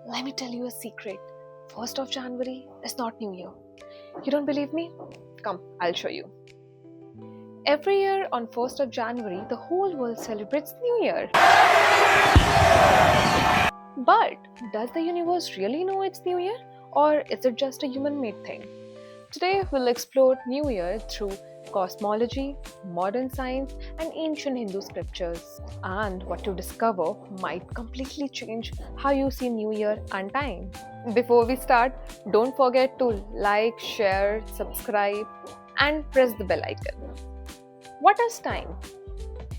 Let me tell you a secret. 1st of January is not New Year. You don't believe me? Come, I'll show you. Every year on 1st of January, the whole world celebrates New Year. But does the universe really know it's New Year? Or is it just a human made thing? Today we'll explore New Year through cosmology, modern science, and ancient Hindu scriptures. And what you discover might completely change how you see New Year and time. Before we start, don't forget to like, share, subscribe, and press the bell icon. What is time?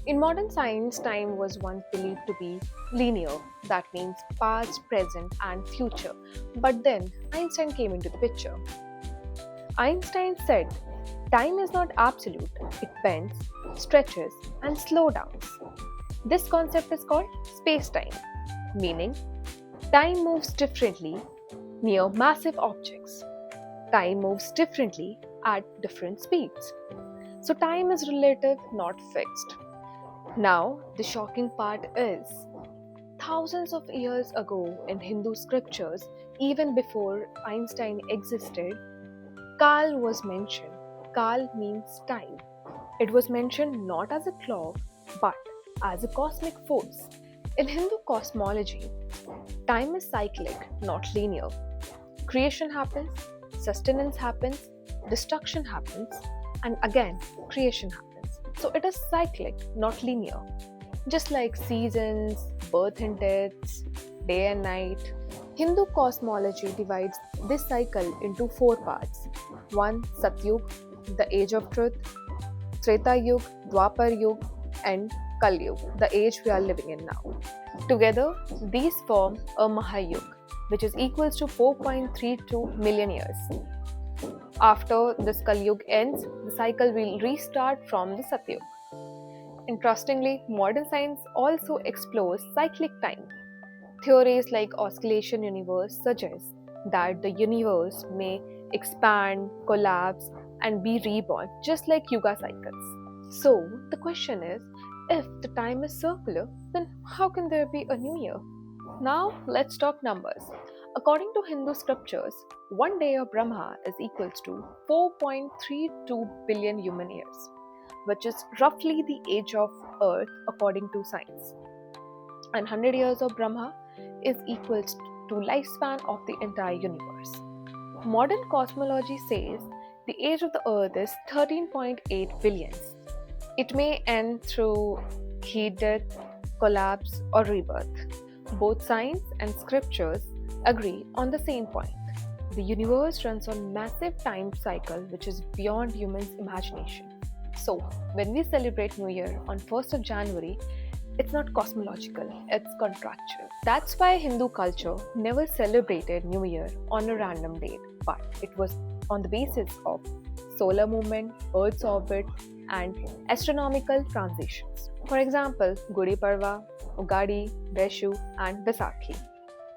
In modern science, time was once believed to be linear, that means past, present, and future. But then Einstein came into the picture. Einstein said, time is not absolute, it bends, stretches, and slows down. This concept is called space-time, meaning time moves differently near massive objects. Time moves differently at different speeds. So time is relative, not fixed. Now, the shocking part is, thousands of years ago in Hindu scriptures, even before Einstein existed, Kal was mentioned. Kal means time. It was mentioned not as a clock, but as a cosmic force. In Hindu cosmology, time is cyclic, not linear. Creation happens, sustenance happens, destruction happens, and again, creation happens. So it is cyclic, not linear. Just like seasons, birth and deaths, day and night, Hindu cosmology divides this cycle into 4 parts. 1. Satyug, the age of truth, Treta Yug, Dwapar Yug, and Kal Yug, the age we are living in now. Together, these form a Mahayug, which is equals to 4.32 million years. After this Kal Yug ends, the cycle will restart from the Satyug. Interestingly, modern science also explores cyclic time. Theories like oscillation universe suggest that the universe may expand, collapse, and be reborn just like Yuga cycles. So, the question is, if the time is circular, then how can there be a new year? Now, let's talk numbers. According to Hindu scriptures, 1 day of Brahma is equals to 4.32 billion human years, which is roughly the age of Earth according to science. And 100 years of Brahma is equals to lifespan of the entire universe. Modern cosmology says the age of the Earth is 13.8 billion. It may end through heat death, collapse, or rebirth. Both science and scriptures agree on the same point. The universe runs on massive time cycle which is beyond humans' imagination. So, when we celebrate New Year on 1st of January, it's not cosmological, it's contractual. That's why Hindu culture never celebrated New Year on a random date, but it was on the basis of solar movement, Earth's orbit, and astronomical transitions. For example, Gudi Padwa, Ugadi, Veshu, and Baisakhi.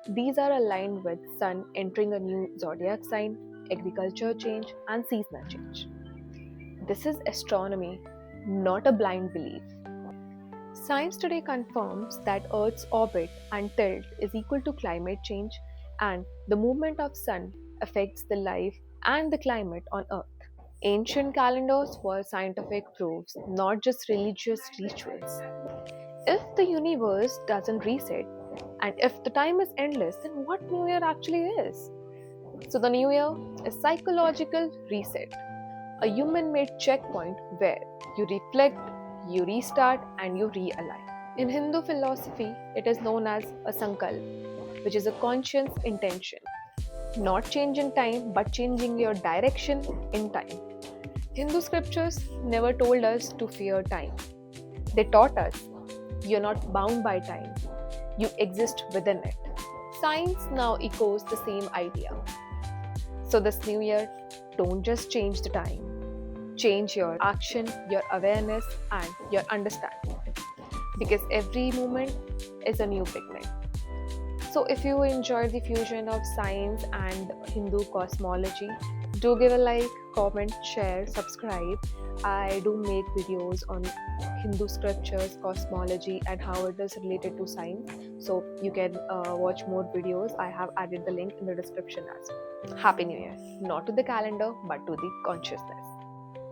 These are aligned with Sun entering a new zodiac sign, agriculture change, and seasonal change. This is astronomy, not a blind belief. Science today confirms that Earth's orbit and tilt is equal to climate change, and the movement of Sun affects the life and the climate on Earth. Ancient calendars were scientific proofs, not just religious rituals. If the universe doesn't reset, and if the time is endless, then what New Year actually is? So the New Year is psychological reset, a human-made checkpoint where you reflect, you restart, and you realign. In Hindu philosophy, it is known as a sankalp, which is a conscious intention. Not changing time, but changing your direction in time. Hindu scriptures never told us to fear time. They taught us you're not bound by time, you exist within it. Science now echoes the same idea. So, this new year, don't just change the time, change your action, your awareness, and your understanding. Because every moment is a new beginning. So, if you enjoyed the fusion of science and Hindu cosmology, do give a like, comment, share, subscribe. I do make videos on Hindu scriptures, cosmology, and how it is related to science. So you can watch more videos. I have added the link in the description as well. Happy New Year, not to the calendar but to the consciousness.